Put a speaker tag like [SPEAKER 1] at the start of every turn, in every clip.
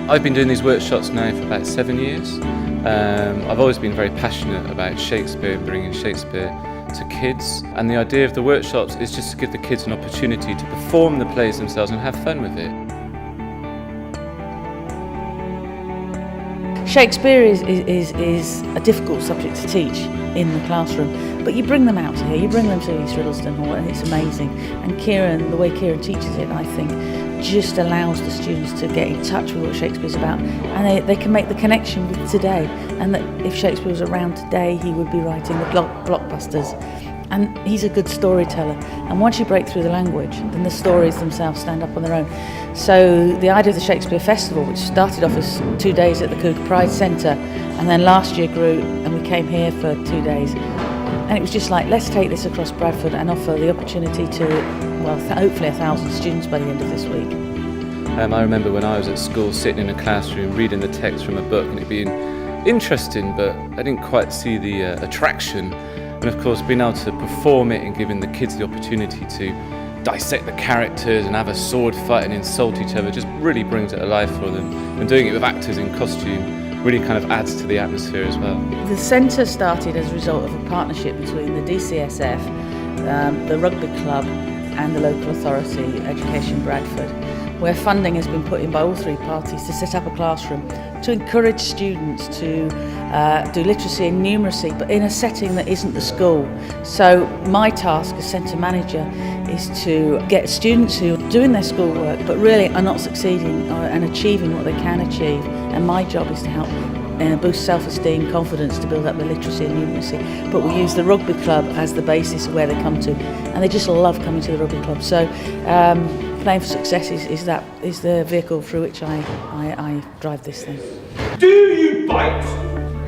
[SPEAKER 1] I've been doing these workshops now for about 7 years. I've always been very passionate about Shakespeare, bringing Shakespeare to kids, and the idea of the workshops is just to give the kids an opportunity to perform the plays themselves and have fun with it.
[SPEAKER 2] Shakespeare is a difficult subject to teach in the classroom, but you bring them out to here, you bring them to East Riddleston Hall, and it's amazing. And Kieran, the way Kieran teaches it, I think, just allows the students to get in touch with what Shakespeare's about, and they can make the connection with today, and that if Shakespeare was around today, he would be writing the blockbusters. And he's a good storyteller, and once you break through the language, then the stories themselves stand up on their own. So the idea of the Shakespeare Festival, which started off as 2 days at the Cougar Pride Centre, and then last year grew, and we came here for 2 days, and it was just like, let's take this across Bradford and offer the opportunity to, well, hopefully 1,000 students by the end of this week.
[SPEAKER 1] I remember when I was at school sitting in a classroom reading the text from a book and it being interesting, but I didn't quite see the attraction. And of course, being able to perform it and giving the kids the opportunity to dissect the characters and have a sword fight and insult each other just really brings it alive for them. And doing it with actors in costume really kind of adds to the atmosphere as well.
[SPEAKER 2] The centre started as a result of a partnership between the DCSF, the rugby club and the local authority, Education Bradford, where funding has been put in by all three parties to set up a classroom to encourage students to do literacy and numeracy, but in a setting that isn't the school. So my task as centre manager is to get students who are doing their schoolwork but really are not succeeding and achieving what they can achieve, and my job is to help boost self-esteem, confidence, to build up their literacy and numeracy. But we use the rugby club as the basis of where they come to, and they just love coming to the rugby club. So Playing for Success is the vehicle through which I drive this thing.
[SPEAKER 3] Do you bite?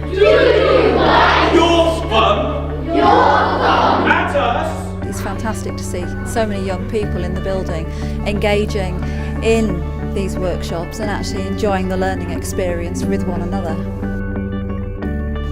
[SPEAKER 3] Do you bite? Your thumb? Your thumb? At us?
[SPEAKER 4] It's fantastic to see so many young people in the building engaging in these workshops and actually enjoying the learning experience with one another.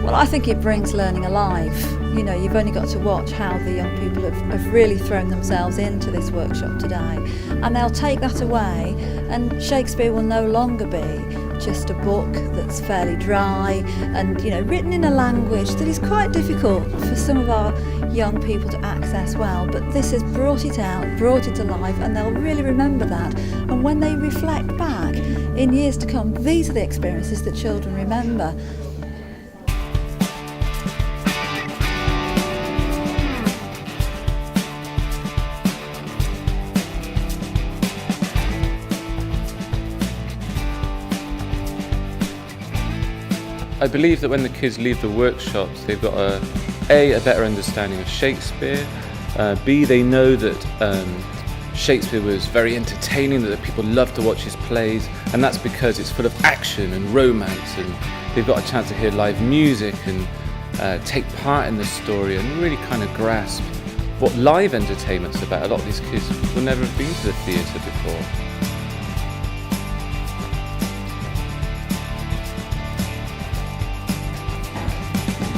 [SPEAKER 4] Well, I think it brings learning alive. You know, you've only got to watch how the young people have really thrown themselves into this workshop today, and they'll take that away, and Shakespeare will no longer be just a book that's fairly dry and, you know, written in a language that is quite difficult for some of our young people to access well, but this has brought it out, brought it to life, and they'll really remember that. And when they reflect back in years to come, these are the experiences that children remember.
[SPEAKER 1] I believe that when the kids leave the workshops, they've got a better understanding of Shakespeare, B, they know that Shakespeare was very entertaining, that people love to watch his plays, and that's because it's full of action and romance, and they've got a chance to hear live music and take part in the story and really kind of grasp what live entertainment's about. A lot of these kids will never have been to the theatre before.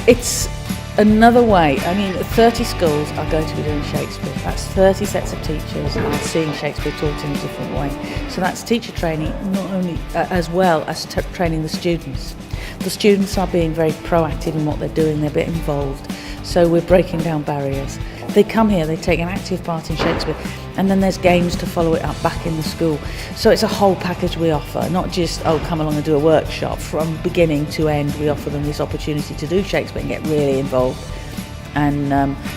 [SPEAKER 2] It's another way. I mean, 30 schools are going to be doing Shakespeare. That's 30 sets of teachers are seeing Shakespeare taught in a different way. So that's teacher training, not only as well as training the students. The students are being very proactive in what they're doing. They're a bit involved. So we're breaking down barriers. They come here, they take an active part in Shakespeare, and then there's games to follow it up back in the school. So it's a whole package we offer, not just, oh, come along and do a workshop. From beginning to end, we offer them this opportunity to do Shakespeare and get really involved. And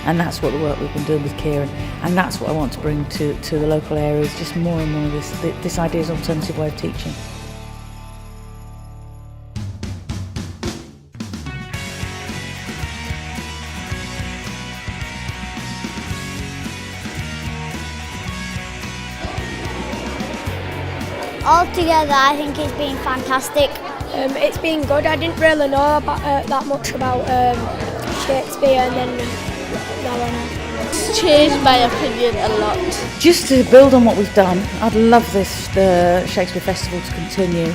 [SPEAKER 2] that's what the work we've been doing with Kieran, and that's what I want to bring to the local areas, just more and more of this idea is an alternative way of teaching.
[SPEAKER 5] Altogether, I think it's been fantastic.
[SPEAKER 6] It's been good. I didn't really know about, that much about Shakespeare, and then now I know.
[SPEAKER 5] It's changed my opinion a lot.
[SPEAKER 2] Just to build on what we've done, I'd love the Shakespeare Festival to continue.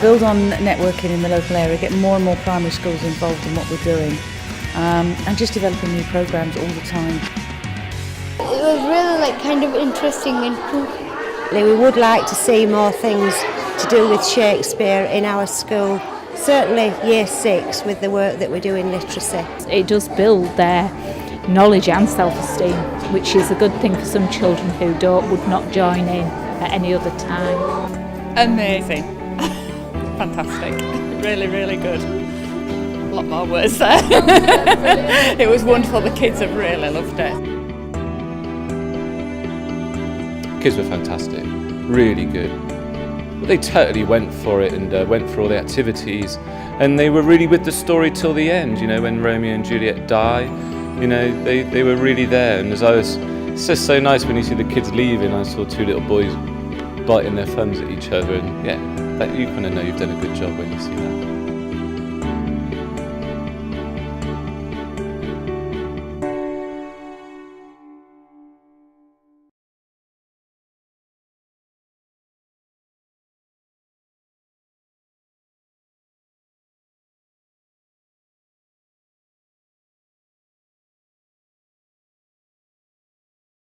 [SPEAKER 2] Build on networking in the local area, get more and more primary schools involved in what we're doing, and just developing new programmes all the time.
[SPEAKER 5] It was really kind of interesting and cool.
[SPEAKER 7] We would like to see more things to do with Shakespeare in our school, certainly year 6 with the work that we do in literacy.
[SPEAKER 8] It does build their knowledge and self-esteem, which is a good thing for some children who would not join in at any other time.
[SPEAKER 9] Amazing. Fantastic. Really, really good. A lot more words there. It was wonderful. The kids have really loved it.
[SPEAKER 1] Kids were fantastic, really good. They totally went for it and went for all the activities, and they were really with the story till the end. You know, when Romeo and Juliet die, you know, they were really there. And it's just so nice when you see the kids leaving. I saw 2 little boys biting their thumbs at each other, and yeah, that you kind of know you've done a good job when you see that.